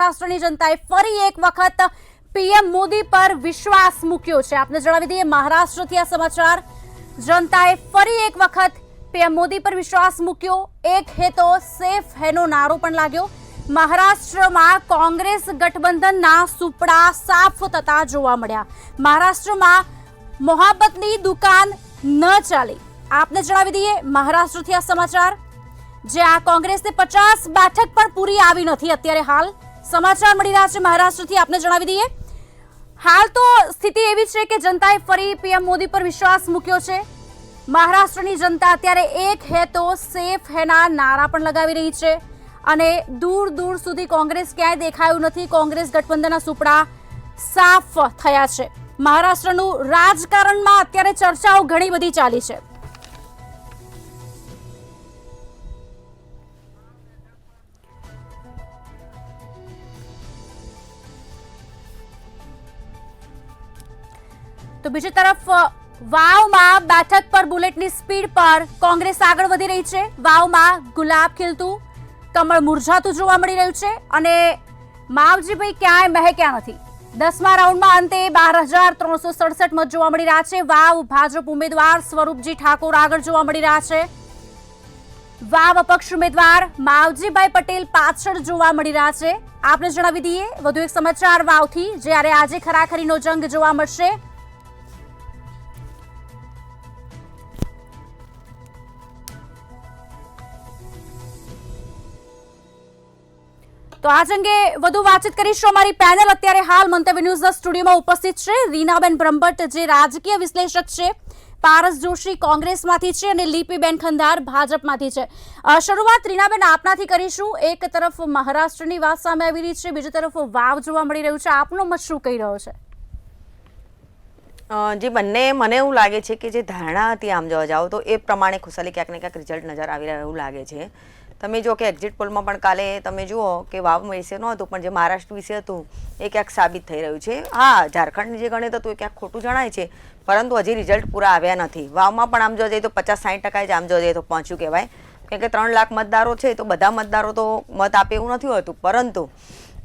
મહારાષ્ટ્રની જનતાએ ફરી એક વખત પીએમ મોદી પર વિશ્વાસ મૂક્યો છે। આપને જણાવી દઈએ મહારાષ્ટ્રથી આ સમાચાર। જનતાએ ફરી એક વખત પીએમ મોદી પર વિશ્વાસ મૂક્યો। એક હે તો સેફ હેનો નારો પણ લાગ્યો। મહારાષ્ટ્રમાં કોંગ્રેસ ગઠબંધનના સુપડા સાફ થતા જોવા મળ્યા। મહારાષ્ટ્રમાં મોહબ્બતની દુકાન ન ચાલી। આપને જણાવી દઈએ મહારાષ્ટ્રથી આ સમાચાર, જે આ કોંગ્રેસને 50 બેઠક પણ પૂરી આવી નથી। અત્યારે હાલ સમાચાર મળી રહ્યા છે મહારાષ્ટ્રથી। આપને જણાવી દઈએ હાલ તો સ્થિતિ એવી છે કે જનતાએ ફરી પીએમ મોદી પર વિશ્વાસ મૂક્યો છે। મહારાષ્ટ્રની જનતા અત્યારે એક હે તો સેફ હેના નારા પણ લગાવી રહી છે અને દૂર દૂર સુધી કોંગ્રેસ ક્યાંય દેખાયું નથી। કોંગ્રેસ ગઠબંધનના સુપડા સાફ થયા છે। મહારાષ્ટ્રનું રાજકારણમાં અત્યારે ચર્ચાઓ ઘણી બધી ચાલી છે। તો બીજી તરફ વાવમાં બેઠક પર બુલેટની સ્પીડ પર કોંગ્રેસ આગળ વધી રહી છે। વાવમાં ગુલાબ ખીલતું, કમળ મુરઝાતું જોવા મળી રહ્યું છે અને માવજીભાઈ ક્યાંય મહેક્યા નથી। 10મા રાઉન્ડમાં અંતે 12,367 મત જોવા મળી રહ્યા છે। વાવ ભાજપ ઉમેદવાર સ્વરૂપજી ઠાકોર આગળ જોવા મળી રહ્યા છે। વાવ અપક્ષ ઉમેદવાર માવજીભાઈ પટેલ પાછળ જોવા મળી રહ્યા છે। આપને જણાવી દઈએ વધુ એક સમાચાર વાવથી, જ્યારે આજે ખરાખરીનો જંગ જોવા મળશે। તો આ અંગે વધુ વાતચીત કરીશું। અમારી પેનલ અત્યારે હાલ મંતવ્ય ન્યૂઝના સ્ટુડિયોમાં ઉપસ્થિત છે। રીનાબેન બ્રહ્મભટ્ટ જે રાજકીય વિશ્લેષક છે, પારસ જોશી કોંગ્રેસમાંથી છે અને લીપીબેન ખંધાર ભાજપમાંથી છે। શરૂઆત રીનાબેન આપનાથી કરીશું। એક તરફ મહારાષ્ટ્રની વાત સામે આવી રહી છે, બીજી તરફ વાવ જોવા મળી રહ્યું છે। આપનો મત શું કહી રહ્યો છે? જે બંને મને એવું લાગે છે કે જે ધારણા હતી આમ જોવા જાઓ તો એ પ્રમાણે ખુશાલી ક્યાંક ને ક્યાંક રિઝલ્ટ નજર આવી રહ્યા એવું લાગે છે। તમે જો કે એક્ઝિટ પોલમાં પણ કાલે તમે જુઓ કે વાવ વિશે નહોતું, પણ જે મહારાષ્ટ્ર વિશે હતું એ ક્યાંક સાબિત થઈ રહ્યું છે। હા, ઝારખંડ જે ગણિત હતું એ ક્યાંક ખોટું જણાય છે, પરંતુ હજી રિઝલ્ટ પૂરા આવ્યા નથી। વાવમાં પણ આમ જોવા જઈએ તો 50-60% જ આમ જોવા જઈએ તો પહોંચ્યું કહેવાય, કેમ કે 3 લાખ મતદારો છે તો બધા મતદારો તો મત આપે એવું નથી હોતું, પરંતુ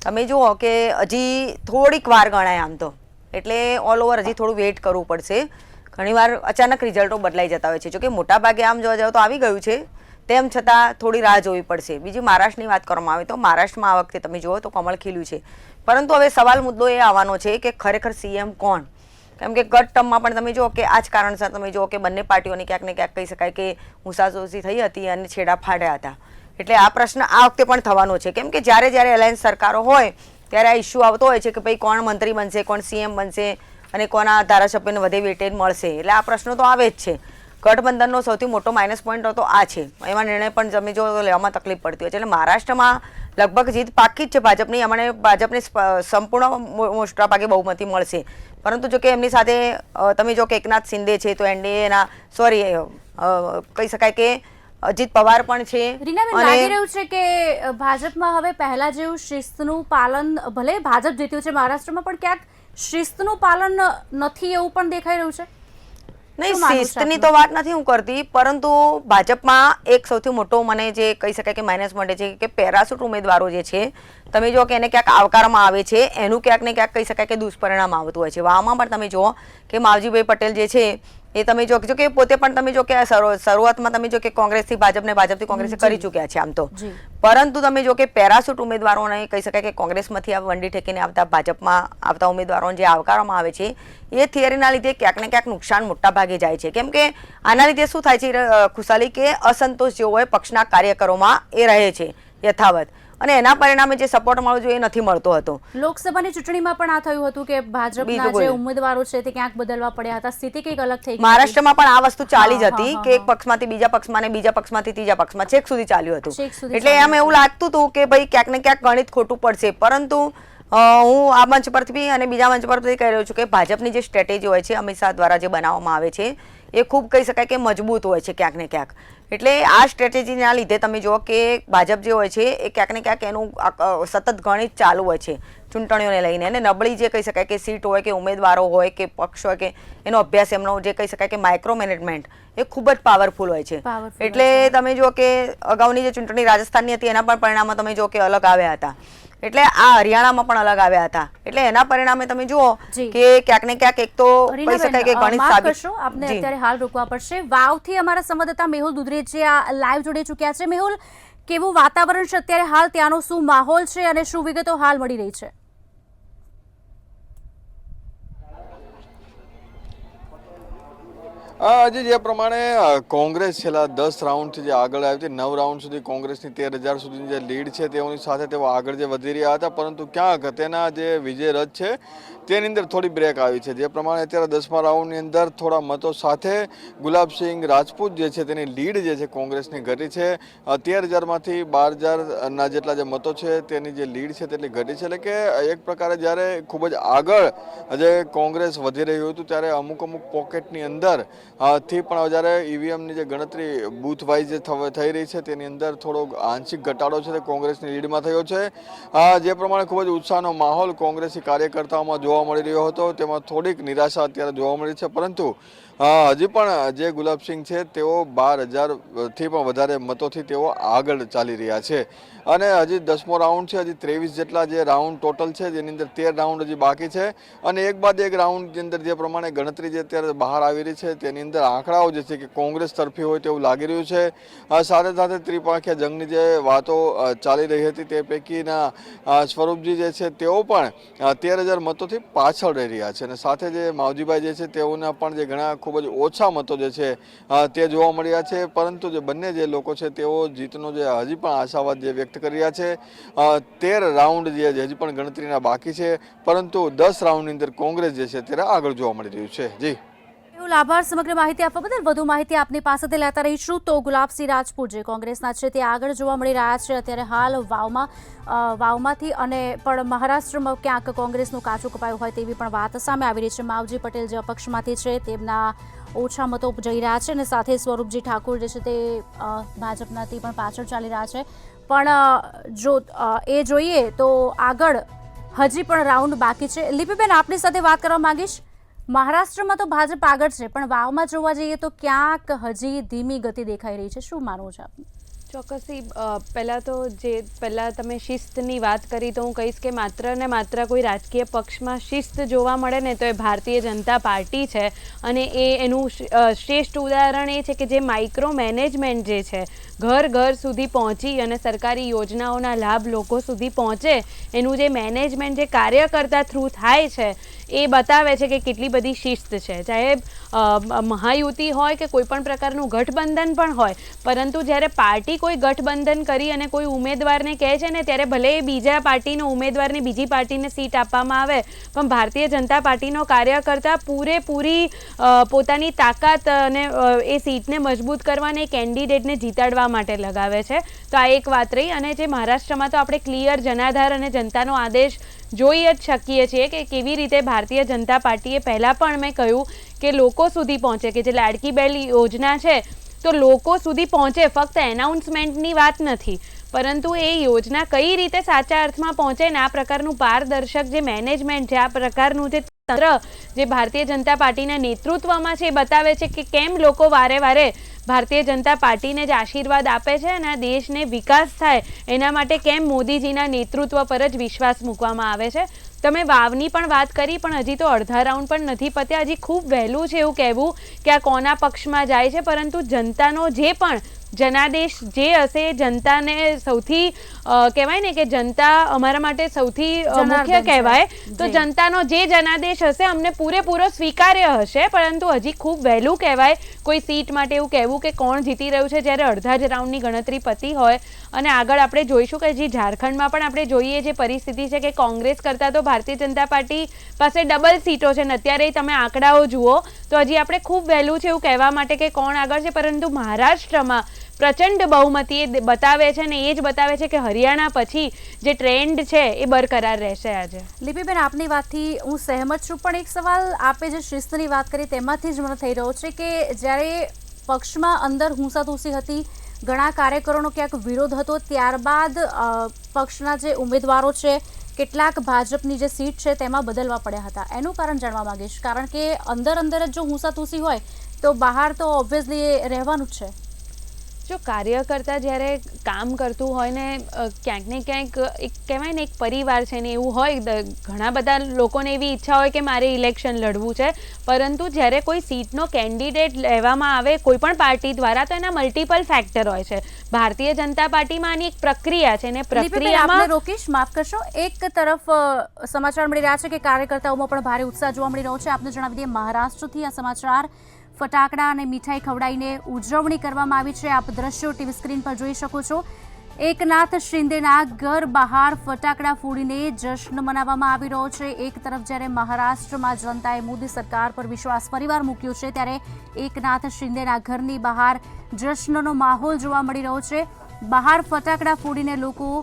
તમે જુઓ કે હજી થોડીક વાર ગણાય આમ તો, એટલે ઓલ ઓવર હજી થોડું વેઇટ કરવું પડશે। ઘણીવાર અચાનક રિઝલ્ટો બદલાઈ જતા હોય છે, જોકે મોટાભાગે આમ જોવા જાવ તો આવી ગયું છે, તેમ છતાં થોડી રાહ જોવી પડશે। બીજી મહારાષ્ટ્રની વાત કરવામાં આવે તો મહારાષ્ટ્રમાં આ વખતે તમે જુઓ તો કમળ ખીલ્યું છે, પરંતુ હવે સવાલ મુદ્દો એ આવવાનો છે કે ખરેખર સીએમ કોણ? કેમ કે ગત ટર્મમાં પણ તમે જુઓ કે આ જ કારણસર તમે જુઓ કે બંને પાર્ટીઓની ક્યાંક ને ક્યાંક કહી શકાય કે હુંસાસોસી થઈ હતી અને છેડા ફાટ્યા હતા। એટલે આ પ્રશ્ન આ વખતે પણ થવાનો છે, કેમ કે જ્યારે જ્યારે એલાયન્સ સરકારો હોય ત્યારે આ ઇસ્યુ આવતો હોય છે કે ભાઈ કોણ મંત્રી બનશે, કોણ સીએમ બનશે અને કોના ધારાસભ્યને વધે વેટેજ મળશે। એટલે આ પ્રશ્નો તો આવે જ છે। ગઠબંધનનો સૌથી મોટો માઇનસ પોઈન્ટ તો આ છે, એમાં નિર્ણય પણ તમે જો લેવામાં તકલીફ પડતી હોય છે। એટલે મહારાષ્ટ્રમાં લગભગ જીત પાકી જ છે ભાજપની, એમણે ભાજપને સંપૂર્ણ મોટાભાગે બહુમતી મળશે, પરંતુ જો કે એમની સાથે તમે જો કે એકનાથ શિંદે છે તો એનડીએના કહી શકાય કે અજીત પવાર પણ છે। રીનાબેન, લાગી રહ્યું છે કે ભાજપમાં હવે પહેલા જેવું શિસ્તનું પાલન, ભલે ભાજપ જીત્યું છે મહારાષ્ટ્રમાં, પણ ક્યાંક શિસ્તનું પાલન નથી એવું પણ દેખાઈ રહ્યું છે। નહીં, શિસ્તની તો વાત નથી હું કરતી, પરંતુ ભાજપમાં એક સૌથી મોટો મને જે કહી શકાય કે માઇનસ મળે છે કે પેરાશૂટ ઉમેદવારો જે છે તમે જો કે એને ક્યાંક આવકારવામાં આવે છે, એનું ક્યાંક ને ક્યાંક કહી શકાય કે દુષ્પરિણામ આવતું હોય છે। વાવમાં પણ તમે જુઓ કે માવજીભાઈ પટેલ જે છે એ તમે જો કે પોતે પણ તમે જો કે શરૂઆતમાં તમે જો કે કોંગ્રેસથી ભાજપને, ભાજપથી કોંગ્રેસે કરી ચૂક્યા છે આમ તો, પરંતુ તમે જો કે પેરાશૂટ ઉમેદવારોને કહી શકાય કે કોંગ્રેસમાંથી આ વંડી ઠેકીને આવતા ભાજપમાં આવતા ઉમેદવારોને જે આવકારવામાં આવે છે એ થિયરીના લીધે ક્યાંક ને ક્યાંક નુકસાન મોટા ભાગે જાય છે। કેમ કે આના લીધે શું થાય છે ખુશાલી, કે અસંતોષ જેવો હોય પક્ષના કાર્યકરોમાં એ રહે છે યથાવત, અને એના પરિણામે જે સપોર્ટ મળવો જોઈએ એ નથી મળતો હતો। લોકસભાની ચૂંટણીમાં પણ આ થયું હતું કે ભાજપના જે ઉમેદવારો છે તે ક્યાંક બદલવા પડ્યા હતા, સ્થિતિ કંઈક અલગ થઈ ગઈ। મહારાષ્ટ્રમાં પણ આ વસ્તુ ચાલી જ હતી કે એક પક્ષમાંથી બીજા પક્ષમાં અને બીજા પક્ષમાંથી ત્રીજા પક્ષમાં છેક સુધી ચાલ્યું હતું। એટલે એમ એવું લાગતું હતું કે ભાઈ ક્યાંક ને ક્યાંક ગણિત ખોટું પડશે, પરંતુ હું આ મંચ પરથી અને બીજા મંચ પરથી કહી રહ્યો છું કે ભાજપની જે સ્ટ્રેટેજી હોય છે અમિત શાહ દ્વારા જે બનાવવામાં આવે છે એ ખૂબ કહી શકાય કે મજબૂત હોય છે ક્યાંક ને ક્યાંક। એટલે આ સ્ટ્રેટેજીના લીધે તમે જુઓ કે ભાજપ જે હોય છે એ ક્યાંક ને ક્યાંક એનું સતત ગણિત ચાલુ હોય છે ચૂંટણીઓને લઈને, અને નબળી જે કહી શકાય કે સીટ હોય કે ઉમેદવારો હોય કે પક્ષ હોય કે એનો અભ્યાસ, એમનો જે કહી શકાય કે માઇક્રો મેનેજમેન્ટ એ ખૂબ જ પાવરફુલ હોય છે। એટલે તમે જુઓ કે અગાઉની જે ચૂંટણી રાજસ્થાનની હતી એના પણ પરિણામો તમે જુઓ કે અલગ આવ્યા હતા। એટલે આ હરિયાણામાં પણ અલગ આવ્યા હતા. એટલે એના પરિણામે તમે જુઓ જી. કે ક્યાંક ને ક્યાંક એક તો કહી શકાય કે ગણિત માફ સાબિત કરશો, આપને જી. અત્યારે હાલ રોકવા પડશે. વાવથી અમારા સંવાદદાતા મેહુલ દુધરેજી આ લાઈવ જોડી ચૂક્યા છે. મેહુલ, કેવું વાતાવરણ છે અત્યારે હાલ, ત્યાંનો શું માહોલ છે અને શું વિગતો હાલ મળી રહી છે? આજે જે પ્રમાણે કોંગ્રેસ છેલ્લા 10 રાઉન્ડથી જે આગળ આવી હતી, 9 રાઉન્ડ સુધી કોંગ્રેસની 13,000 સુધીની જે લીડ છે તેઓની સાથે તેઓ આગળ જે વધી રહ્યા હતા, પરંતુ ક્યાંક તેના જે વિજય રથ છે તેની અંદર થોડી બ્રેક આવી છે. જે પ્રમાણે અત્યારે 10મા રાઉન્ડની અંદર થોડા મતો સાથે ગુલાબસિંહ રાજપૂત જે છે તેની લીડ જે છે કોંગ્રેસની ઘટી છે. 13,000માંથી 12,000ના જેટલા જે મતો છે તેની જે લીડ છે તેટલી ઘટી છે. એટલે કે એક પ્રકારે જ્યારે ખૂબ જ આગળ જે કોંગ્રેસ વધી રહ્યું હતું ત્યારે અમુક પોકેટની અંદર થી પણ જ્યારે ઈવીએમની જે ગણતરી બૂથ વાઇઝ જે થઈ રહી છે તેની અંદર થોડો આંશિક ઘટાડો છે તે કોંગ્રેસની લીડમાં થયો છે. જે પ્રમાણે ખૂબ જ ઉત્સાહનો માહોલ કોંગ્રેસી કાર્યકર્તાઓમાં જોવા મળી રહ્યો હતો તેમાં થોડીક નિરાશા અત્યારે જોવા મળી છે, પરંતુ હજી પણ જે ગુલાબસિંહ છે તેઓ 12,000થી પણ વધારે મતોથી તેઓ આગળ ચાલી રહ્યા છે. અને હજી 10મો રાઉન્ડ છે, હજી 23 જેટલા જે રાઉન્ડ ટોટલ છે જેની અંદર 13 રાઉન્ડ હજી બાકી છે. અને એક બાદ એક રાઉન્ડની અંદર જે પ્રમાણે ગણતરી જે અત્યારે બહાર આવી રહી છે તેની અંદર આંકડાઓ જે છે કે કોંગ્રેસ તરફી હોય તેવું લાગી રહ્યું છે. સાથે સાથે ત્રિપાંખિયા જંગની જે વાતો ચાલી રહી હતી તે પૈકીના સ્વરૂપજી જે છે તેઓ પણ 13,000 મતોથી પાછળ રહી રહ્યા છે. અને સાથે જે માવજીભાઈ જે છે તેઓના પણ જે ઘણા ખૂબ જ ઓછા મતો જે છે તે જોવા મળ્યા છે, પરંતુ જે બંને જે લોકો છે તેઓ જીતનો જે હજી પણ આશાવાદ જે વ્યક્ત કરી રહ્યા છે. 13 રાઉન્ડ જે હજી પણ ગણતરીના બાકી છે, પરંતુ 10 રાઉન્ડની અંદર કોંગ્રેસ જે છે ત્યારે આગળ જોવા મળી રહ્યું છે. જી મેહુલ, આભાર સમગ્ર માહિતી આપવા બદલ. વધુ માહિતી આપની પાસેથી લેતા રહીશું. તો ગુલાબસિંહ રાજપૂત જે કોંગ્રેસના છે તે આગળ જોવા મળી રહ્યા છે અત્યારે હાલ વાવમાંથી, અને પણ મહારાષ્ટ્રમાં ક્યાંક કોંગ્રેસનું કાચું કપાયું હોય તેવી પણ વાત સામે આવી રહી છે. માવજી પટેલ જે અપક્ષમાંથી છે તેમના ઓછા મતો જઈ રહ્યા છે, અને સાથે સ્વરૂપજી ઠાકુર જે છે તે ભાજપનાથી પણ પાછળ ચાલી રહ્યા છે. પણ જો એ જોઈએ તો આગળ હજી પણ રાઉન્ડ બાકી છે. લિપિબેન, આપની સાથે વાત કરવા માંગીશ. મહારાષ્ટ્રમાં તો ભાજપ આગળ છે, પણ વાવમાં જોવા જઈએ તો ક્યાંક હજી ધીમી ગતિ દેખાઈ રહી છે. શું માનવું છે આપનું? ચોક્કસથી પહેલાં તમે શિસ્તની વાત કરી તો હું કહીશ કે માત્ર ને માત્ર કોઈ રાજકીય પક્ષમાં શિસ્ત જોવા મળે ને તો એ ભારતીય જનતા પાર્ટી છે. અને એનું શ્રેષ્ઠ ઉદાહરણ એ છે કે જે માઇક્રો મેનેજમેન્ટ જે છે, ઘર ઘર સુધી પહોંચી અને સરકારી યોજનાઓના લાભ લોકો સુધી પહોંચે, એનું જે મેનેજમેન્ટ જે કાર્યકર્તા થ્રુ થાય છે એ બતાવે છે કે કેટલી બધી શિસ્ત છે. ચાહે મહાયુતિ હોય કે કોઈ પણ પ્રકારનું ગઠબંધન પણ હોય, પરંતુ જ્યારે પાર્ટી કોઈ ગઠબંધન કરી અને કોઈ ઉમેદવારને કહે છે ને ત્યારે ભલે એ બીજા પાર્ટીનો ઉમેદવારને બીજી પાર્ટીને સીટ આપવામાં આવે, પણ ભારતીય જનતા પાર્ટીનો કાર્યકર્તા પૂરેપૂરી પોતાની તાકાત અને એ સીટને મજબૂત કરવા અને કેન્ડિડેટને જીતાડવા માટે લગાવે છે. તો આ એક વાત રહી. અને જે મહારાષ્ટ્રમાં તો આપણે ક્લિયર જનાધાર અને જનતાનો આદેશ જોઈ જ શકીએ છીએ કે કેવી રીતે ભારતીય જનતા પાર્ટીએ પહેલાં પણ મેં કહ્યું કે લોકો સુધી પહોંચે, કે જે લાડકી બહેન યોજના છે તો લોકો સુધી પહોંચે. ફક્ત એનાઉન્સમેન્ટની વાત નથી, પરંતુ એ યોજના કઈ રીતે સાચા અર્થમાં પહોંચે ને આ પ્રકારનું પારદર્શક જે મેનેજમેન્ટ છે, આ પ્રકારનું જે તંત્ર જે ભારતીય જનતા પાર્ટીના નેતૃત્વમાં છે એ બતાવે છે કે કેમ લોકો વારે વારે ભારતીય જનતા પાર્ટીને જ આશીર્વાદ આપે છે અને આ દેશને વિકાસ થાય એના માટે કેમ મોદીજીના નેતૃત્વ પર જ વિશ્વાસ મૂકવામાં આવે છે. તમે વાવની પણ વાત કરી, પણ હજી તો અડધા રાઉન્ડ પણ નથી પત્યા. હજી ખૂબ વહેલું છે એવું કહેવું કે આ કોના પક્ષમાં જાય છે, પરંતુ જનતાનો જે પણ જનાદેશ જે હશે, જનતાને સૌથી કહેવાય ને કે જનતા અમારા માટે સૌથી મુખ્ય કહેવાય, તો જનતાનો જે જનાદેશ હશે અમને પૂરેપૂરો સ્વીકાર્ય હશે. પરંતુ હજી ખૂબ વહેલું કહેવાય કોઈ સીટ માટે એવું કહેવું કે કોણ જીતી રહ્યું છે, જ્યારે અડધા જ રાઉન્ડની ગણતરી પતી હોય. અને આગળ આપણે જોઈશું કે હજી ઝારખંડમાં પણ આપણે જોઈએ જે પરિસ્થિતિ છે કે કોંગ્રેસ કરતાં તો ભારતીય જનતા પાર્ટી પાસે ડબલ સીટો છે. ને અત્યારે તમે આંકડાઓ જુઓ તો હજી આપણે ખૂબ વહેલું છે એવું કહેવા માટે કે કોણ આગળ છે, પરંતુ મહારાષ્ટ્રમાં પ્રચંડ બહુમતી એ બતાવે છે અને એ જ બતાવે છે કે હરિયાણા પછી જે ટ્રેન્ડ છે એ બરકરાર રહેશે. આજે લિપિબેન, આપની વાતથી હું સહેમત છું, પણ એક સવાલ આપે જે શિસ્તની વાત કરી તેમાંથી જ મને થઈ રહ્યો છે કે જ્યારે પક્ષમાં અંદર હુંસાતુસી હતી, ઘણા કાર્યકરોનો ક્યાંક વિરોધ હતો, ત્યારબાદ પક્ષના જે ઉમેદવારો છે કેટલાક ભાજપની જે સીટ છે તેમાં બદલવા પડ્યા હતા. એનું કારણ જાણવા માંગીશ, કારણ કે અંદર જ જો હુંસાતુસી હોય તો બહાર તો ઓબ્વિયસલી રહેવાનું જ છે. જો કાર્યકર્તા જ્યારે કામ કરતું હોય ને ક્યાંક ને ક્યાંક એક કહેવાય ને એક પરિવાર છે ને એવું હોય, ઘણા બધા લોકોને એવી ઈચ્છા હોય કે મારે ઇલેક્શન લડવું છે, પરંતુ જ્યારે કોઈ સીટનો કેન્ડિડેટ લેવામાં આવે કોઈ પણ પાર્ટી દ્વારા તો એના મલ્ટિપલ ફેક્ટર હોય છે. ભારતીય જનતા પાર્ટીમાં આની એક પ્રક્રિયા છે ને પ્રક્રિયામાં રોકેશ માફ કરશો, એક તરફ સમાચાર મળી રહ્યા છે કે કાર્યકર્તાઓમાં પણ ભારે ઉત્સાહ જોવા મળી રહ્યો છે. આપને જણાવી દઈએ મહારાષ્ટ્રથી આ સમાચાર. ફટાકડા અને મીઠાઈ ખવડાવીને ઉજવણી કરવામાં આવી છે. આપ દ્રશ્યો ટીવી સ્ક્રીન પર જોઈ શકો છો. એકનાથ શિંદેના ઘર બહાર ફટાકડા ફોડીને જશ્ન મનાવવામાં આવી રહ્યો છે. એક તરફ જ્યારે મહારાષ્ટ્રમાં જનતાએ મોદી સરકાર પર વિશ્વાસ ફરીવાર મૂક્યો છે, ત્યારે એકનાથ શિંદેના ઘરની બહાર જશ્નનો માહોલ જોવા મળી રહ્યો છે. બહાર ફટાકડા ફોડીને લોકો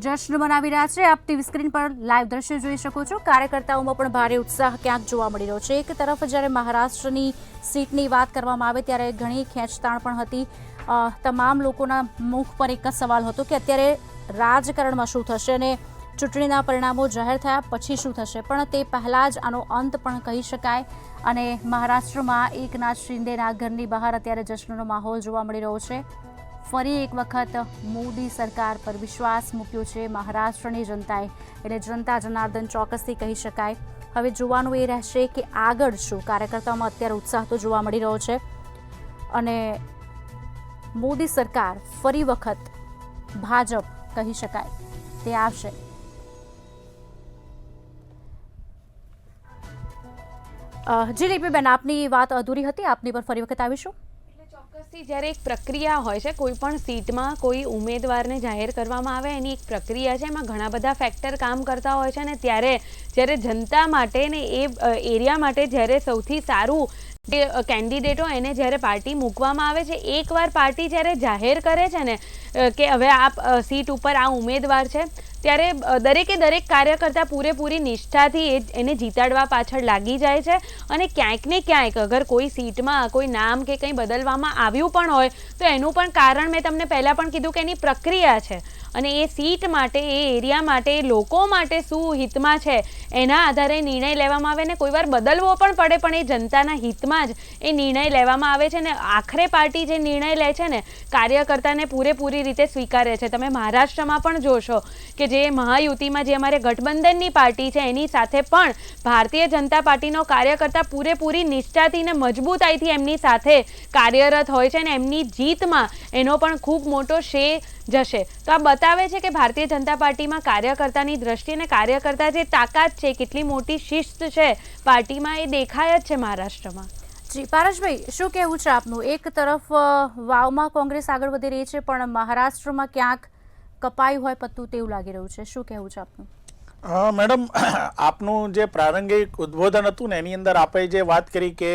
જશ્ન મનાવી રહ્યા છે. આપ ટીવી સ્ક્રીન પર લાઈવ દ્રશ્યો જોઈ શકો છો. કાર્યકર્તાઓમાં પણ ભારે ઉત્સાહ ક્યાંક જોવા મળી રહ્યો છે. એક તરફ જ્યારે મહારાષ્ટ્રની સીટની વાત કરવામાં આવે ત્યારે ઘણી ખેંચતાણ પણ હતી. તમામ લોકોના મુખ પર એક જ સવાલ હતો કે અત્યારે રાજકારણમાં શું થશે અને ચૂંટણીના પરિણામો જાહેર થયા પછી શું થશે, પણ તે પહેલાં જ આનો અંત પણ કહી શકાય. અને મહારાષ્ટ્રમાં એકનાથ શિંદેના ઘરની બહાર અત્યારે જશ્નનો માહોલ જોવા મળી રહ્યો છે. ફરી એક વખત મોદી સરકાર પર વિશ્વાસ મૂક્યો છે મહારાષ્ટ્રની જનતાએ, એટલે જનતા જનાર્દન ચોક્કસથી કહી શકાય. હવે જોવાનું એ રહેશે કે આગળ શું. કાર્યકર્તાઓમાં અત્યારે ઉત્સાહ તો જોવા મળી રહ્યો છે અને મોદી સરકાર ફરી વખત ભાજપ કહી શકાય તે આવશે. જી લીપીબેન, આપની વાત અધૂરી હતી, આપની પર ફરી વખત આવીશું. જ્યારે એક પ્રક્રિયા હોય છે કોઈ પણ સીટમાં કોઈ ઉમેદવારને જાહેર કરવામાં આવે એની એક પ્રક્રિયા છે, એમાં ઘણા બધા ફેક્ટર કામ કરતા હોય છે ને જ્યારે જનતા માટે ને એ એરિયા માટે જ્યારે સૌથી સારું જે કેન્ડિડેટ હોય એને જ્યારે પાર્ટી મૂકવામાં આવે છે, એકવાર પાર્ટી જ્યારે જાહેર કરે છે ને કે હવે આ સીટ ઉપર આ ઉમેદવાર છે, ત્યારે દરેક કાર્યકર્તા પૂરેપૂરી નિષ્ઠાથી એને જીતાડવા પાછળ લાગી જાય છે. અને ક્યાંક ને ક્યાંક અગર કોઈ સીટમાં કોઈ નામ કે કંઈ બદલવામાં આવ્યું પણ હોય તો એનું પણ કારણ મેં તમને પહેલાં પણ કીધું કે એની પ્રક્રિયા છે અને એ સીટ માટે એ એરિયા માટે લોકો માટે શું હિતમાં છે એના આધારે નિર્ણય લેવામાં આવે ને કોઈવાર બદલવો પણ પડે, પણ એ જનતાના હિતમાં જ એ નિર્ણય લેવામાં આવે છે. ને આખરે પાર્ટી જે નિર્ણય લે છે ને કાર્યકર્તાને પૂરેપૂરી રીતે સ્વીકારે છે. તમે મહારાષ્ટ્રમાં પણ જોશો કે જે મહાયુતિમાં જે અમારે ગઠબંધનની પાર્ટી છે એની સાથે પણ ભારતીય જનતા પાર્ટીનો કાર્યકર્તા પૂરેપૂરી નિષ્ઠાથી ને મજબૂતાઈથી એમની સાથે કાર્યરત હોય છે અને એમની જીતમાં એનો પણ ખૂબ મોટો શ્રેય જશે. તો આ બતાવે છે કે ભારતીય જનતા પાર્ટીમાં કાર્યકર્તાની દ્રષ્ટિએ અને કાર્યકર્તા જે તાકાત છે, કેટલી મોટી શિસ્ત છે પાર્ટીમાં, એ દેખાય જ છે મહારાષ્ટ્રમાં. જી પારસભાઈ, શું કહેવું છે આપનું? એક તરફ વાવમાં કોંગ્રેસ આગળ વધી રહી છે પણ મહારાષ્ટ્રમાં ક્યાંક કપાયું હોય પત્તું તેવું લાગી રહ્યું છે, શું કહેવું છે આપનું? મેડમ, આપનું જે પ્રારંભિક ઉદ્બોધન હતું ને એની અંદર આપણે જે વાત કરી કે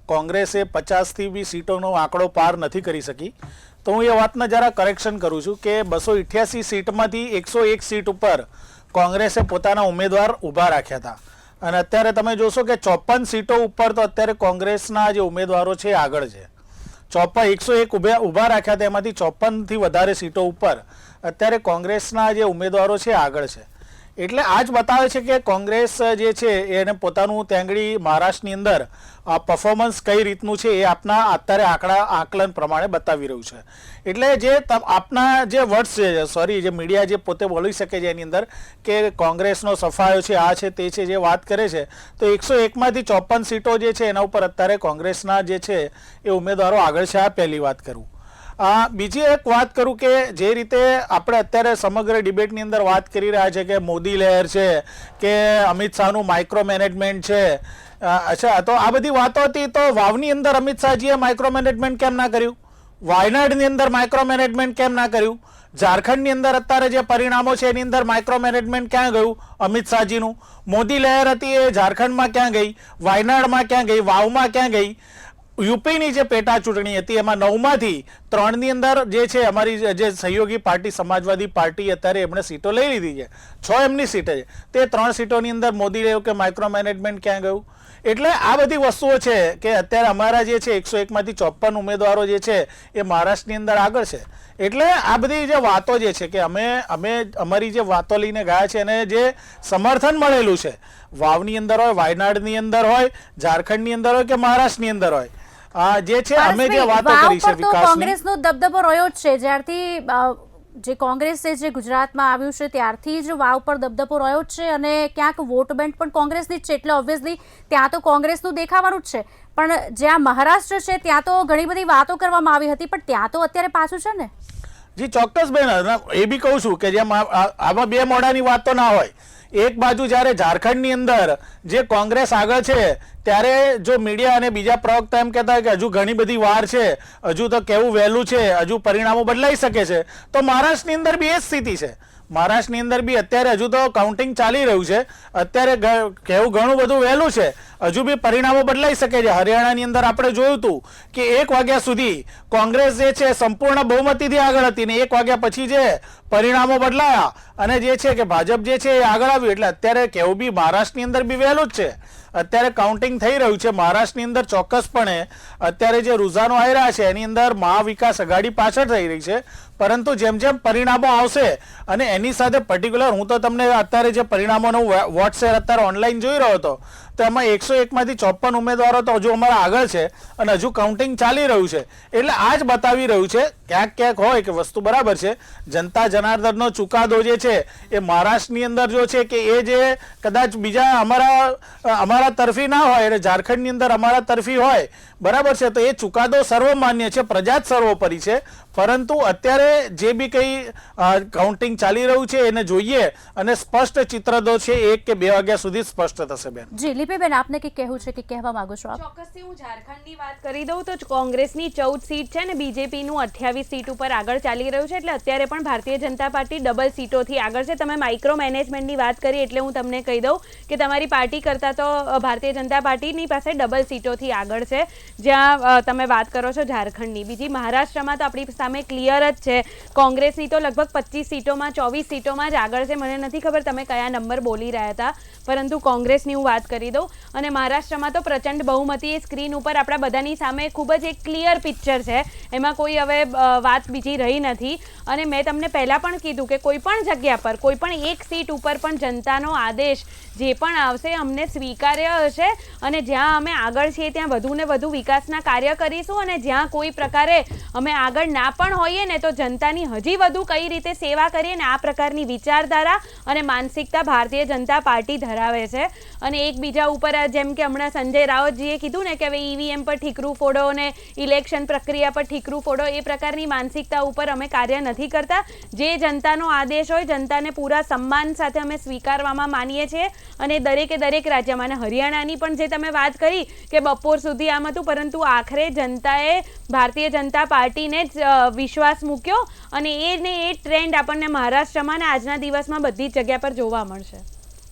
કોંગ્રેસે 50થી બી સીટોનો આંકડો પાર નથી કરી શકી, તો હું એ વાતને જરા કરેક્શન કરું છું કે 288 સીટમાંથી 101 સીટ ઉપર કોંગ્રેસે પોતાના ઉમેદવાર ઊભા રાખ્યા હતા અને અત્યારે તમે જોશો કે 54 સીટો ઉપર તો અત્યારે કોંગ્રેસના જે ઉમેદવારો છે આગળ છે. 101 ઊભા રાખ્યા હતા, એમાંથી 54થી વધારે સીટો ઉપર અત્યારે કોંગ્રેસના જે ઉમેદવારો છે આગળ છે. એટલે આ જ બતાવે છે કે કોંગ્રેસ જે છે એને પોતાનું ત્યાંગડી મહારાષ્ટ્રની અંદર પરફોર્મન્સ કઈ રીતનું છે એ આપના અત્યારે આકલન પ્રમાણે બતાવી રહ્યું છે. એટલે જે આપના જે વર્ડ્સ છે, સોરી, જે મીડિયા જે પોતે બોલી શકે છે એની અંદર કે કોંગ્રેસનો સફાયો છે, આ છે તે છે, જે વાત કરે છે, તો 101માંથી 54 સીટો જે છે એના ઉપર અત્યારે કોંગ્રેસના જે છે એ ઉમેદવારો આગળ છે. આ પહેલી વાત કરું. બીજી એક વાત કરું કે જે રીતે આપણે અત્યારે સમગ્ર ડિબેટની અંદર વાત કરી રહ્યા છે કે મોદી લહેર છે કે અમિત શાહનું માઇક્રો મેનેજમેન્ટ છે, અચ્છા, તો આ બધી વાતો હતી તો વાવની અંદર અમિત શાહજીએ માઇક્રો મેનેજમેન્ટ કેમ ના કર્યું? વાયનાડની અંદર માઇક્રો મેનેજમેન્ટ કેમ ના કર્યું? ઝારખંડની અંદર અત્યારે જે પરિણામો છે એની અંદર માઇક્રો મેનેજમેન્ટ ક્યાં ગયું અમિત શાહજીનું? મોદી લહેર હતી એ ઝારખંડમાં ક્યાં ગઈ? વાયનાડમાં ક્યાં ગઈ? વાવમાં ક્યાં ગઈ? યુપીની જે પેટા ચૂંટણી હતી એમાં 9માંથી 3ની અંદર જે છે અમારી જે સહયોગી પાર્ટી સમાજવાદી પાર્ટી અત્યારે એમણે સીટો લઈ લીધી છે, 6 એમની સીટે છે, તે 3 સીટોની અંદર મોદી રહ્યું કે માઇક્રો મેનેજમેન્ટ ક્યાં ગયું? એટલે આ બધી વસ્તુઓ છે કે અત્યારે અમારા જે છે 101માંથી 54 ઉમેદવારો જે છે એ મહારાષ્ટ્રની અંદર આગળ છે. એટલે આ બધી જે વાતો જે છે કે અમે અમારી જે વાતો લઈને ગયા છે અને જે સમર્થન મળેલું છે વાવની અંદર હોય, વાયનાડની અંદર હોય, ઝારખંડની અંદર હોય કે મહારાષ્ટ્રની અંદર હોય, જે છે અમે જે વાતો વાવ કરી છે પર તો વિકાસની, કોંગ્રેસનો દબદબો રહ્યો જ છે. જ્યારથી જે કોંગ્રેસ છે જે ગુજરાતમાં આવ્યું છે ત્યારથી જ વાવ પર દબદબો રહ્યો જ છે અને ક્યાંક વોટ બેંક પણ કોંગ્રેસની જ છે, એટલે ઓબ્વિયસલી ત્યાં તો કોંગ્રેસનું દેખાવાનું જ છે. પણ જ્યાં મહારાષ્ટ્ર છે ત્યાં તો ઘણી બધી વાતો કરવામાં આવી હતી, પણ ત્યાં તો અત્યારે પાછું છે ને. જી ચોક્કસ બેન, એ બી કહું છું કે જેમ આમાં બે મોઢાની વાત તો ના હોય. એક બાજુ જ્યારે ઝારખંડની અંદર જે કોંગ્રેસ આગળ છે ત્યારે જો મીડિયા અને બીજા પ્રવક્તા એમ કહેતા હોય કે હજુ ઘણી બધી વાર છે, હજુ તો કેવું વહેલું છે, હજુ પરિણામો બદલાઈ શકે છે, તો મહારાષ્ટ્રની અંદર બી એ જ સ્થિતિ છે. મહારાષ્ટ્રની અંદર બી અત્યારે હજુ તો કાઉન્ટિંગ ચાલી રહ્યું છે, અત્યારે કેવું ઘણું બધું વહેલું છે, હજુ બી પરિણામો બદલાઈ શકે છે. હરિયાણાની અંદર આપણે જોયું હતું કે 1 વાગ્યા સુધી કોંગ્રેસ જે છે સંપૂર્ણ બહુમતીથી આગળ હતી ને 1 વાગ્યા પછી જે પરિણામો બદલાયા અને જે છે કે ભાજપ જે છે એ આગળ આવ્યું. એટલે અત્યારે કેવું બી મહારાષ્ટ્રની અંદર બી વહેલું જ છે, અત્યારે કાઉન્ટિંગ થઈ રહ્યું છે. મહારાષ્ટ્રની અંદર ચોક્કસપણે અત્યારે જે રૂઝાનો આવી રહ્યા છે એની અંદર મહાવિકાસ આઘાડી પાછળ થઈ રહી છે, પરંતુ જેમ જેમ પરિણામો આવશે અને એની સાથે પર્ટિક્યુલર હું તો તમને અત્યારે જે પરિણામોનું વોટ્સએપ અત્યારે ઓનલાઈન જોઈ રહ્યો હતો તો એમાં 101 માંથી 54 ઉમેદવારો તો હજુ અમારા આગળ છે અને હજુ કાઉન્ટિંગ ચાલી રહ્યું છે. એટલે આ જ બતાવી રહ્યું છે ક્યાંક ક્યાંક હોય કે વસ્તુ બરાબર છે. જનતા જનાર્દનનો ચુકાદો જે છે એ મહારાષ્ટ્રની અંદર જો છે કે એ જે કદાચ બીજા અમારા તરફી ના હોય એટલે ઝારખંડની અંદર અમારા તરફી હોય બરાબર છે, તો એ ચુકાદો સર્વમાન્ય છે, પ્રજા જ સર્વોપરી છે. પરંતુ અત્યારે જે બી કંઈ કાઉન્ટિંગ ચાલી રહ્યું છે એને જોઈએ અને સ્પષ્ટ ચિત્ર તો છે 1 કે 2 વાગ્યા સુધી સ્પષ્ટ થશે. બેન જી લીપીબેન, આપને કંઈક કહેવું છે કે કહેવા માંગો છો આપ? ચોક્કસથી હું ઝારખંડની વાત કરી દઉં તો કોંગ્રેસની 14 સીટ છે ને બીજેપીનું 28 સીટ ઉપર આગળ ચાલી રહ્યું છે. એટલે અત્યારે પણ ભારતીય જનતા પાર્ટી ડબલ સીટોથી આગળ છે. તમે માઇક્રો મેનેજમેન્ટની વાત કરી એટલે હું તમને કહી દઉં કે તમારી પાર્ટી કરતાં તો ભારતીય જનતા પાર્ટીની પાસે ડબલ સીટોથી આગળ છે, જ્યાં તમે વાત કરો છો ઝારખંડની. બીજી મહારાષ્ટ્રમાં તો આપણી સામે ક્લિયર જ છે, કોંગ્રેસની તો લગભગ 25 સીટોમાં 24 સીટોમાં જ આગળ છે. મને નથી ખબર તમે કયા નંબર બોલી રહ્યા હતા, પરંતુ કોંગ્રેસની હું વાત કરી દઉં. અને મહારાષ્ટ્રમાં તો પ્રચંડ બહુમતી એ સ્ક્રીન ઉપર આપણા બધાની સામે ખૂબ જ એક ક્લિયર પિક્ચર છે, એમાં કોઈ હવે વાત બીજી રહી નથી. અને મેં તમને પહેલાં પણ કીધું કે કોઈ પણ જગ્યા પર કોઈ પણ એક સીટ ઉપર પણ જનતાનો આદેશ જે પણ આવશે અમને સ્વીકાર્ય હશે અને જ્યાં અમે આગળ છીએ ત્યાં વધુ ને વધુ વિકાસના કાર્ય કરીશું. અને જ્યાં કોઈ પ્રકારે અમે આગળ ના પણ હોઈએ ને તો જનતાની હજી વધુ કઈ રીતે સેવા કરીએ ને આ પ્રકારની વિચારધારા અને માનસિકતા ભારતીય જનતા પાર્ટી ધરાવે છે. અને એકબીજા ઉપર જેમ કે હમણાં સંજય રાવતજીએ કીધું ને કે હવે ઈવીએમ પર ઠીકરું ફોડો અને ઇલેક્શન પ્રક્રિયા પર ઠીકરું ફોડો, એ પ્રકારની માનસિકતા ઉપર અમે કાર્ય નથી કરતા. જે જનતાનો આદેશ હોય જનતાને પૂરા સન્માન સાથે અમે સ્વીકારવામાં માનીએ છીએ. અને દરેકે દરેક રાજ્યમાં, અને હરિયાણાની પણ જે તમે વાત કરી કે બપોર સુધી આમ હતું, પરંતુ આખરે જનતાએ ભારતીય જનતા પાર્ટીને જ વિશ્વાસ મૂક્યો અને એ ટ્રેન્ડ આપણને મહારાષ્ટ્રમાં અને આજના દિવસમાં બધી જ જગ્યા પર જોવા મળશે.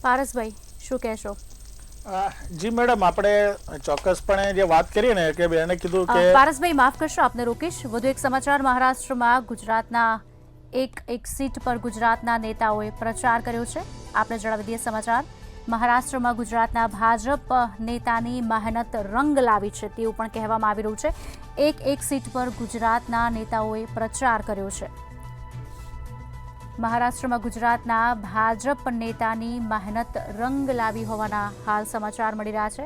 પારસભાઈ શું કહેશો? જી મેડમ, આપણે ચોક્કસપણે જે વાત કરીએ ને કે બેને કીધું કે પારસભાઈ માફ કરશો, આપને રોકીશ. વધુ એક સમાચાર મહારાષ્ટ્રમાં ગુજરાતના એક સીટ પર ગુજરાતના નેતાઓએ પ્રચાર કર્યો છે. આપને જણાવી દઈએ સમાચાર. મહારાષ્ટ્રમાં ગુજરાતના ભાજપ નેતાની મહેનત રંગ લાવી છે તેવું પણ કહેવામાં આવી રહ્યું છે. એક સીટ પર ગુજરાતના નેતાઓએ પ્રચાર કર્યો છે. મહારાષ્ટ્રમાં ગુજરાતના ભાજપ નેતાની મહેનત રંગ લાવી હોવાના હાલ સમાચાર મળી રહ્યા છે.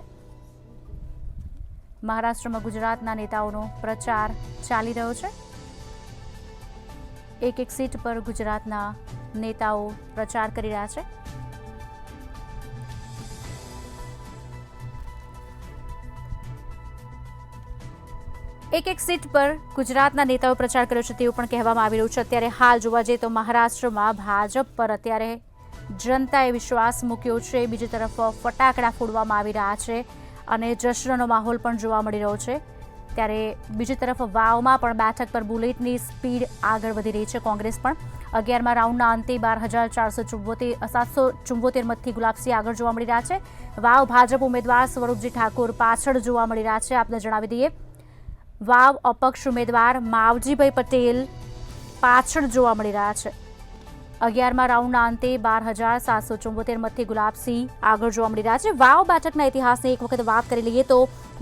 મહારાષ્ટ્રમાં ગુજરાતના નેતાઓનો પ્રચાર ચાલી રહ્યો છે. એક સીટ પર ગુજરાતના નેતાઓ પ્રચાર કરી રહ્યા છે. એક સીટ પર ગુજરાતના નેતાઓ પ્રચાર કર્યો છે તેવું પણ કહેવામાં આવી રહ્યું છે. અત્યારે હાલ જોવા જઈએ તો મહારાષ્ટ્રમાં ભાજપ પર અત્યારે જનતાએ વિશ્વાસ મૂક્યો છે. બીજી તરફ ફટાકડા ફોડવામાં આવી રહ્યા છે અને જશ્નનો માહોલ પણ જોવા મળી રહ્યો છે. ત્યારે બીજી તરફ વાવમાં પણ બેઠક પર બુલેટની સ્પીડ આગળ વધી રહી છે. કોંગ્રેસ પણ 11મા રાઉન્ડના અંતે 12,774 મતથી ગુલાબસિંહ આગળ જોવા મળી રહ્યા છે. વાવ ભાજપ ઉમેદવાર સ્વરૂપજી ઠાકોર પાછળ જોવા મળી રહ્યા છે. આપને જણાવી દઈએ વાવ અપક્ષ ઉમેદવાર માવજીભાઈ પટેલ પાછળ જોવા મળી રહ્યા છે. 11મા રાઉન્ડના અંતે 12,774 મતથી ગુલાબસિંહ આગળ જોવા મળી રહ્યા છે. વાવ બેઠકના ઇતિહાસની એક વખત વાત કરી લઈએ તો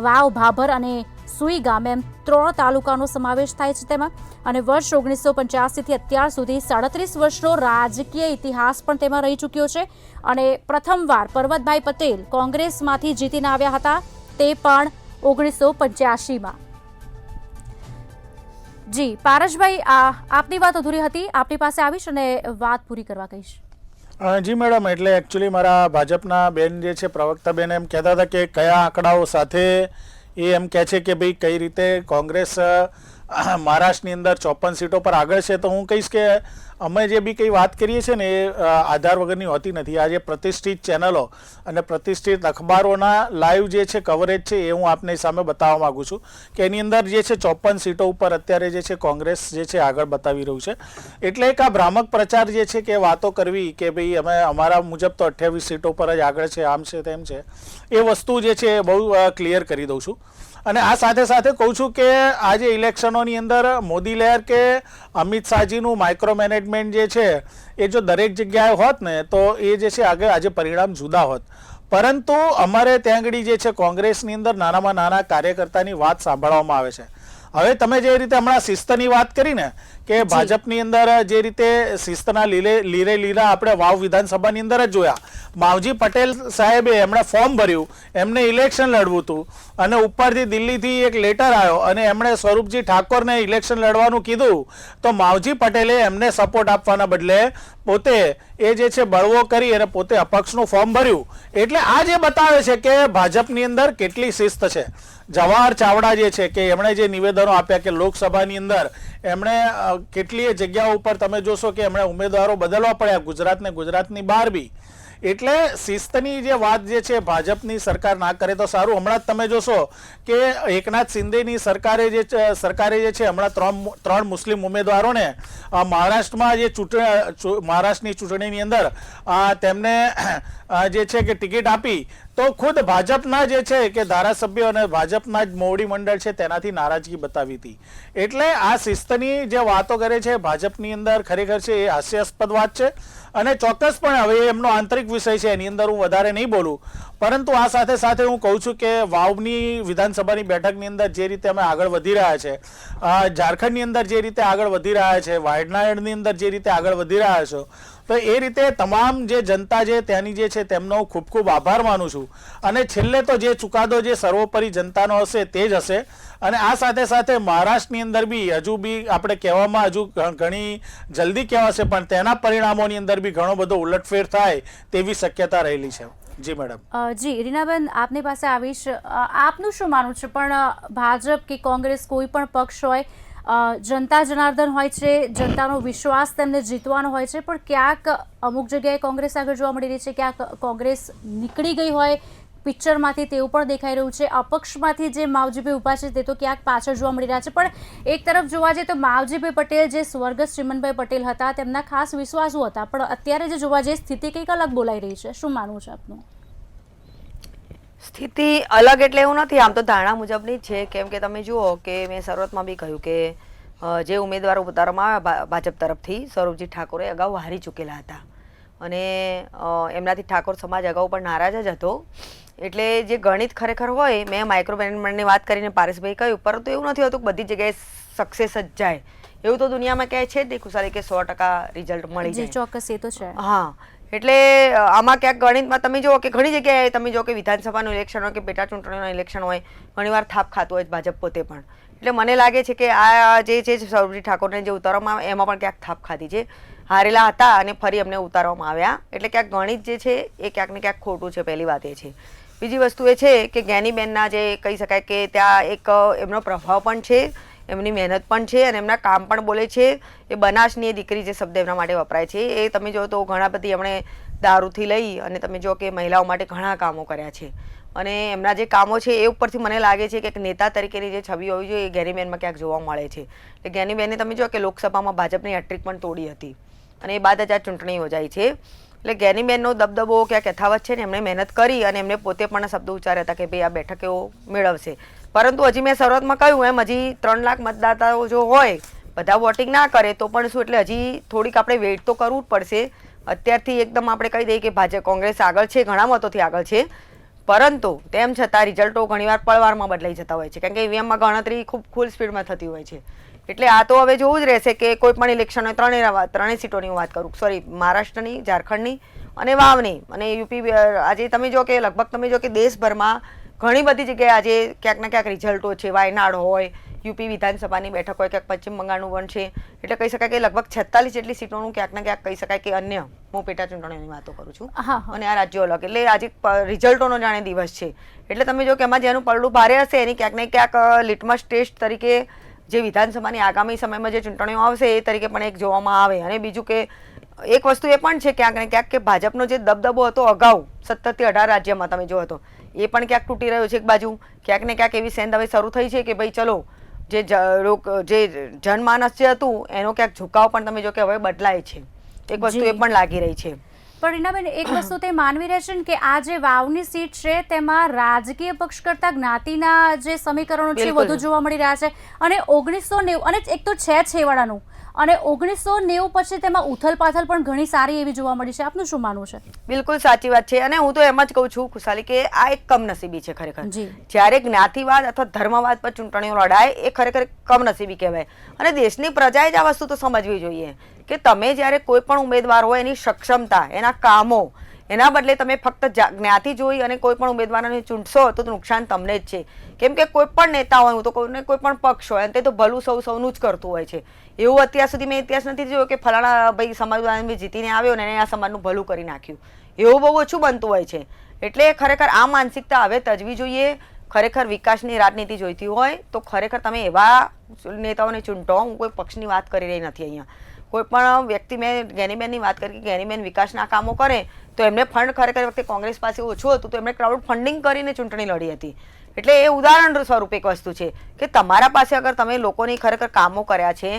વાવ, ભાભર અને સુઈ ગામ એમ 3 તાલુકાનો સમાવેશ થાય છે તેમાં. અને વર્ષ 1985 થી અત્યાર સુધી 37 વર્ષનો રાજકીય ઇતિહાસ પણ તેમાં રહી ચૂક્યો છે. અને પ્રથમવાર પરબતભાઈ પટેલ કોંગ્રેસમાંથી જીતીને આવ્યા હતા, તે પણ 1985માં. જી પારસભાઈ, આપની વાત અધૂરી હતી, આપની પાસે આવીશ અને વાત પૂરી કરવા કહીશ. જી મેડમ, એટલે એકચ્યુઅલી મારા ભાજપના બેન જે છે પ્રવક્તા બેન એમ કહેતા હતા કે કયા આંકડાઓ સાથે એ એમ કહે છે કે ભાઈ કઈ રીતે કોંગ્રેસ મહારાષ્ટ્રની અંદર 54 સીટો પર આગળ છે. તો હું કહીશ કે અમે જે બી કંઈ વાત કરીએ છીએ ને એ આધાર વગરની હોતી નથી. આ જે પ્રતિષ્ઠિત ચેનલો અને પ્રતિષ્ઠિત અખબારોના લાઈવ જે છે કવરેજ છે એ હું આપની સામે બતાવવા માગું છું કે એની અંદર જે છે 54 સીટો ઉપર અત્યારે જે છે કોંગ્રેસ જે છે આગળ બતાવી રહ્યું છે. એટલે એક આ ભ્રામક પ્રચાર જે છે કે વાતો કરવી કે ભાઈ અમે અમારા મુજબ તો 28 સીટો પર જ આગળ છે, આમ છે તેમ છે, એ વસ્તુ જે છે એ બહુ ક્લિયર કરી દઉં છું. અને આ સાથે સાથે કહું છું કે આજે ઇલેક્શનોની અંદર મોદી લહેર કે અમિત શાહજીનું માઇક્રો મેનેજમેન્ટ જે છે એ જો દરેક જગ્યાએ હોત ને તો એ જે છે આગળ આજે પરિણામ જુદા હોત. પરંતુ અમારે ત્યાં આગળ જે છે કોંગ્રેસની અંદર નાનામાં નાના કાર્યકર્તાની વાત સાંભળવામાં આવે છે. હવે તમે જે રીતે હમણાં શિસ્તની વાત કરી ને કે ભાજપની અંદર જે રીતે શિસ્તના લીરે લીરા આપણે વાવ વિધાનસભાની અંદર જ જોયા. માવજી પટેલ સાહેબે એમણે ફોર્મ ભર્યું, એમને ઇલેક્શન લડવું હતું અને ઉપરથી દિલ્હીથી એક લેટર આવ્યો અને એમણે સ્વરૂપજી ઠાકોરને ઇલેક્શન લડવાનું કીધું. તો માવજી પટેલે એમને સપોર્ટ આપવાના બદલે પોતે એ જે છે બળવો કરી અને પોતે અપક્ષનું ફોર્મ ભર્યું. એટલે આ જે બતાવે છે કે ભાજપની અંદર કેટલી શિસ્ત છે. જવાહર ચાવડા જે છે કે એમણે જે નિવેદનો આપ્યા કે લોકસભાની અંદર એમણે કેટલીય જગ્યાઓ ઉપર તમે જોશો કે એમણે ઉમેદવારો બદલવા પડ્યા, ગુજરાત ને ગુજરાતની બહાર બી. એટલે શિસ્તની જે વાત જે છે ભાજપની સરકાર ના કરે તો સારું. હમણાં જ તમે જોશો કે એકનાથ શિંદેની સરકારે જે છે હમણાં ત્રણ મુસ્લિમ ઉમેદવારોને મહારાષ્ટ્રમાં જે મહારાષ્ટ્રની ચૂંટણીની અંદર તેમને જે છે કે ટિકિટ આપી. તો ખુદ ભાજપના જે છે કે ધારાસભ્યો અને ભાજપના જ મોવડી મંડળ છે તેનાથી નારાજગી બતાવી હતી. એટલે આ શિસ્તની જે વાતો કરે છે ભાજપની અંદર ખરેખર છે એ હાસ્યાસ્પદ વાત છે. અને ચોક્કસપણે હવે એમનો આંતરિક વિષય છે એની અંદર હું વધારે નહીં બોલું. પરંતુ આ સાથે સાથે હું કહું છું કે વાવની વિધાનસભાની બેઠકની અંદર જે રીતે અમે આગળ વધી રહ્યા છે, ઝારખંડની અંદર જે રીતે આગળ વધી રહ્યા છે, વાયનાડની અંદર જે રીતે આગળ વધી રહ્યા છો, તો એ રીતે તમામ જે જનતા છે ત્યાંની જે છે તેમનો ખૂબ ખૂબ આભાર માનું છું. અને છેલ્લે તો જે ચુકાદો જે સર્વોપરી જનતાનો હશે તે જ હશે. અને આ સાથે સાથે મહારાષ્ટ્રની અંદર બી હજુ બી આપણે કહેવામાં હજુ ઘણી જલ્દી કહેવાશે પણ તેના પરિણામોની અંદર બી ઘણો બધો ઉલટફેર થાય તેવી શક્યતા રહેલી છે. જી મેડમ. જી રીનાબેન, આપની પાસે આવીશ. આપનું શું માનવું છે પણ ભાજપ કે કોંગ્રેસ કોઈ પણ પક્ષ હોય, જનતા જનાર્દન હોય છે, જનતાનો વિશ્વાસ તેમને જીતવાનો હોય છે, પણ ક્યાંક અમુક જગ્યાએ કોંગ્રેસ આગળ જોવા મળી રહી છે, ક્યાંક કોંગ્રેસ નીકળી ગઈ હોય પિક્ચરમાંથી તેવું પણ દેખાઈ રહ્યું છે. અપક્ષમાંથી જે માવજીભાઈ ઊભા છે તે તો ક્યાંક પાછળ જોવા મળી રહ્યા છે. પણ એક તરફ જોવા જઈએ તો માવજીભાઈ પટેલ જે સ્વર્ગસ્થ ચિમનભાઈ પટેલ હતા તેમના ખાસ વિશ્વાસુ હતા, પણ અત્યારે જે જોવા જઈએ સ્થિતિ કંઈક અલગ બોલાઈ રહી છે. શું માનવું છે આપનું? સ્થિતિ અલગ એટલે એવું નથી, આમ તો ધારણા મુજબની જ છે. કેમ કે તમે જુઓ કે મેં શરૂઆતમાં બી કહ્યું કે જે ઉમેદવારો ઉતારવામાં આવ્યા ભાજપ તરફથી સ્વરૂપજી ઠાકોરે અગાઉ હારી ચૂકેલા હતા અને એમનાથી ઠાકોર સમાજ અગાઉ પણ નારાજ જ હતો. એટલે જે ગણિત ખરેખર હોય, મેં માઇક્રો મેનેજમેન્ટની વાત કરીને પારેશભાઈ કહ્યું, પરંતુ એવું નથી હોતું બધી જગ્યાએ સક્સેસ જ જાય. એવું તો દુનિયામાં ક્યાંય છે જ નહીં ખુશાલી કે 100% રિઝલ્ટ મળી જાય. ચોક્કસ, એ તો છે. હા, એટલે આમાં ક્યાંક ગણિતમાં તમે જુઓ કે ઘણી જગ્યાએ તમે જો કે વિધાનસભાનું ઇલેક્શન હોય કે પેટા ચૂંટણીનું ઇલેક્શન હોય, ઘણીવાર થાપ ખાતું હોય ભાજપ પોતે પણ. એટલે મને લાગે છે કે આ જે છે સૌરભજી ઠાકોરને જે ઉતારવામાં આવે એમાં પણ ક્યાંક થાપ ખાધી છે. હારેલા હતા અને ફરી એમને ઉતારવામાં આવ્યા. એટલે ક્યાંક ગણિત જે છે એ ક્યાંક ને ક્યાંક ખોટું છે. પહેલી વાત એ છે. બીજી વસ્તુ એ છે કે જ્ઞાનીબેનના જે કહી શકાય કે ત્યાં એક એમનો પ્રભાવ પણ છે, એમની મહેનત પણ છે અને એમના કામ પણ બોલે છે. એ બનાસની એ દીકરી જે શબ્દ એમના માટે વપરાય છે એ તમે જો તો ઘણા બધી એમણે દારૂથી લઈ અને તમે જો કે મહિલાઓ માટે ઘણા કામો કર્યા છે. અને એમના જે કામો છે એ ઉપરથી મને લાગે છે કે એક નેતા તરીકેની જે છબી હોવી જોઈએ એ જ્ઞાનીબેનમાં ક્યાંક જોવા મળે છે. એટલે જ્ઞાનીબેને તમે જો કે લોકસભામાં ભાજપની હેટ્રિક પણ તોડી હતી અને એ બાદ જ આ ચૂંટણી યોજાઈ છે. એટલે જ્ઞાનીબેનનો દબદબો ક્યાંક યથાવત છે ને એમણે મહેનત કરી અને એમને પોતે પણ શબ્દો ઉચ્ચાર્યા હતા કે ભાઈ આ બેઠક એવો મેળવશે. પરંતુ હજી મેં શરૂઆતમાં કહ્યું એમ હજી 3 લાખ મતદાતાઓ જો હોય, બધા વોટિંગ ના કરે તો પણ શું, એટલે હજી થોડીક આપણે વેઇટ તો કરવું જ પડશે. અત્યારથી એકદમ આપણે કહી દઈએ કે ભાજપ કોંગ્રેસ આગળ છે, ઘણા મતોથી આગળ છે, પરંતુ તેમ છતાં રિઝલ્ટો ઘણીવાર પળવારમાં બદલાઈ જતા હોય છે. કારણ કે ઈવીએમમાં ગણતરી ખૂબ ફૂલ સ્પીડમાં થતી હોય છે. એટલે આ તો હવે જોવું જ રહેશે કે કોઈ પણ ઇલેક્શન હોય, ત્રણેય સીટોની હું વાત કરું, સોરી મહારાષ્ટ્રની, ઝારખંડની અને વાવની અને યુપી. આજે તમે જો કે લગભગ તમે જો કે દેશભરમાં ઘણી બધી જગ્યાએ આજે ક્યાંક ને ક્યાંક રિઝલ્ટો છે, વાયનાડ હોય, યુપી વિધાનસભાની બેઠક હોય, ક્યાંક પશ્ચિમ બંગાળનું પણ છે, એટલે કહી શકાય કે લગભગ 46 જેટલી સીટોનું ક્યાંક ને ક્યાંક કહી શકાય કે અન્ય, હું પેટા ચૂંટણીની વાતો કરું છું, અને આ રાજ્યો અલગ, એટલે આજે રિઝલ્ટોનો જાણે દિવસ છે. એટલે તમે જો કે એમાં જેનું પલડું ભારે હશે એની ક્યાંક ને ક્યાંક લિટમસ ટેસ્ટ તરીકે જે વિધાનસભાની આગામી સમયમાં જે ચૂંટણીઓ આવશે એ તરીકે પણ એક જોવામાં આવે. અને બીજું કે એક વસ્તુ એ પણ છે ક્યાંક ને ક્યાંક કે ભાજપનો જે દબદબો હતો અગાઉ 17 થી 18 રાજ્યમાં તમે જો હતો એ પણ ક્યાંક તૂટી રહ્યો છે. એક બાજુ ક્યાંક ને ક્યાંક એવી સેન્ધ હવે શરૂ થઈ છે કે ભાઈ ચલો જે જનમાનસ જે હતું એનો ક્યાંક ઝુકાવ પણ તમે જો કે હવે બદલાય છે. એક વસ્તુ એ પણ લાગી રહી છે. પણ રીનાબેન, એક વસ્તુ તે માનવી રહેશે ને કે આ જે વાવની સીટ છે તેમાં રાજકીય પક્ષ કરતા જ્ઞાતિના જે સમીકરણો છે વધુ જોવા મળી રહ્યા છે. અને 1990 અને એક તો છે છેવાડાનું, અને 1990 પછી તેમાં ઉથલપાથલ પણ ઘણી સારી એવી જોવા મળી છે. આપનું શું માનવું છે? બિલકુલ સાચી વાત છે. અને હું તો એમ જ કહું છું ખુશાલી કે આ એક કમનસીબી છે ખરેખર. જ્યારે જ્ઞાતિવાદ અથવા ધર્મવાદ પર ચૂંટણીઓ લડાય એ ખરેખર કમનસીબી કહેવાય. અને દેશની પ્રજાએ જ આ વસ્તુ તો સમજવી જોઈએ કે તમે જ્યારે કોઈ પણ ઉમેદવાર હોય એની સક્ષમતા, એના કામો, એના બદલે તમે ફક્ત જ્ઞાતિ જોઈ અને કોઈ પણ ઉમેદવારને ચૂંટશો તો નુકસાન તમને જ છે. કેમ કે કોઈ પણ નેતા હોય, હું તો કોઈને કોઈ પણ પક્ષ હોય, તે તો ભલું સૌનું જ કરતું હોય છે. એવું અત્યાર સુધી મેં ઇતિહાસ નથી જોયો કે ફલાણા ભાઈ સમાજ જીતીને આવ્યો ને એને આ સમાજનું ભલું કરી નાખ્યું. એવું બહુ ઓછું બનતું હોય છે. એટલે ખરેખર આ માનસિકતા હવે તજવી જોઈએ. ખરેખર વિકાસની રાજનીતિ જોઈતી હોય તો ખરેખર તમે એવા નેતાઓને ચૂંટો. હું કોઈ પક્ષની વાત કરી રહી નથી અહીંયા. કોઈ પણ વ્યક્તિ, મેં જ્ઞાનીબેનની વાત કરી કે જ્ઞાનીબેન વિકાસના કામો કરે તો એમને ફંડ ખરેખર વખતે કોંગ્રેસ પાસે ઓછું હતું તો એમણે ક્રાઉડ ફંડિંગ કરીને ચૂંટણી લડી હતી. એટલે એ ઉદાહરણ સ્વરૂપ એક વસ્તુ છે કે તમારા પાસે અગર તમે લોકોની ખરેખર કામો કર્યા છે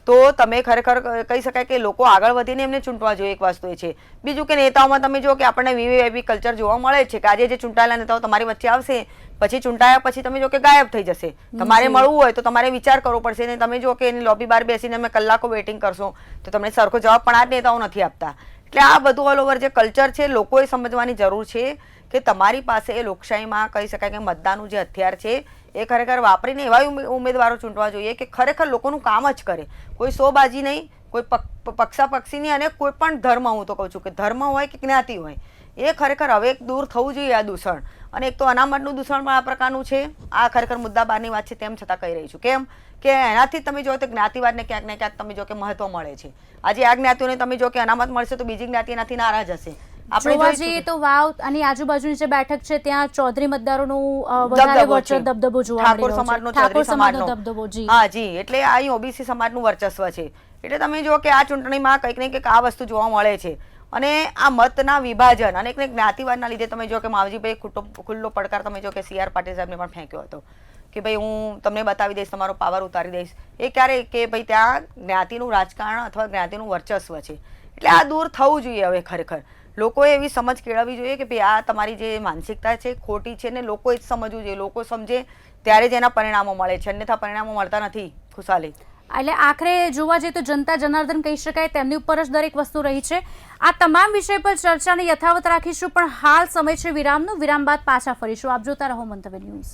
તો તમે ખરેખર કહી શકાય કે લોકો આગળ વધીને એમને ચૂંટવા જોઈએ. એક વસ્તુ એ છે. બીજું કે નેતાઓમાં તમે જો કે આપણને વીવીઆઈપી કલ્ચર જોવા મળે છે કે આજે જે ચૂંટાયેલા નેતાઓ તમારી વચ્ચે આવશે પછી ચૂંટાયા પછી તમે જો કે ગાયબ થઈ જશે. તમારે મળવું હોય તો તમારે વિચાર કરવો પડશે. અને તમે જો કે એની લોબી બહાર બેસીને અમે કલાકો વેઇટિંગ કરશો તો તમને સરખો જવાબ પણ આ જ નેતાઓ નથી આપતા. એટલે આ બધું ઓલ ઓવર જે કલ્ચર છે લોકોએ સમજવાની જરૂર છે કે તમારી પાસે એ લોકશાહીમાં કહી શકાય કે મતદાનનું જે હથિયાર છે એ ખરેખર વાપરીને એવા ઉમેદવારો ચૂંટવા જોઈએ કે ખરેખર લોકોનું કામ જ કરે. કોઈ સોબાજી નહીં, કોઈ પક્ષાપક્ષી નહીં, અને કોઈ પણ ધર્મ, હું તો કહું છું કે ધર્મ હોય કે જ્ઞાતિ હોય એ ખરેખર હવે દૂર થવું જોઈએ આ દૂષણ. અને એક તો અનામતનું દૂષણ પણ આ પ્રકારનું છે. આ ખરેખર મુદ્દા બહારની વાત છે તેમ છતાં કહી રહી છું. કેમ કે એનાથી તમે જો તો જ્ઞાતિવાદને ક્યાંક ને ક્યાંક તમે જો કે મહત્વ મળે છે. આજે આ જ્ઞાતિઓને તમે જો કે અનામત મળશે તો બીજી જ્ઞાતિ એનાથી નારાજ હશે. જોવા જઈએ તો વાવ અને આજુબાજુની જે બેઠક છે ત્યાં ચૌધરી મતદારોનું વધારે વર્ચસ્વ દબદબો જોવા મળી રહ્યો છે. ઠાકોર સમાજનો દબદબો. હા જી, એટલે આ ઓબીસી સમાજનું વર્ચસ્વ છે. એટલે તમે જો કે આ ચૂંટણીમાં કંઈક ને કંઈક આ વસ્તુ જોવા મળે છે. અને આ મતના વિભાજન અને જ્ઞાતિવાદના લીધે તમે જો કે માવજીભાઈ ખુલ્લો પડકાર તમે જો કે CR પાટીલ સાહેબને પણ ફેંક્યો હતો કે ભાઈ હું તમને બતાવી દઈશ, તમારો પાવર ઉતારી દઈશ. એ ક્યારે કે ભાઈ ત્યાં જ્ઞાતિનું રાજકારણ અથવા જ્ઞાતિનું વર્ચસ્વ છે. એટલે આ દૂર થવું જોઈએ હવે ખરેખર. લોકોએ એવી સમજ કેળવવી જોઈએ કે ભાઈ આ તમારી જે માનસિકતા છે ખોટી છે ને લોકોએ જ સમજવું જોઈએ. લોકો સમજે ત્યારે જ એના પરિણામો મળે છે, અન્યથા પરિણામો મળતા નથી. ખુશાલી, એટલે આખરે જોવા જઈએ તો જનતા જનાર્દન કહી શકાય તેમની ઉપર જ દરેક વસ્તુ રહી છે. આ તમામ વિષય પર ચર્ચાને યથાવત રાખીશું, પણ હાલ સમય છે વિરામનો. વિરામ બાદ પાછા ફરીશું. આપ જોતા રહો મંતવ્ય ન્યૂઝ.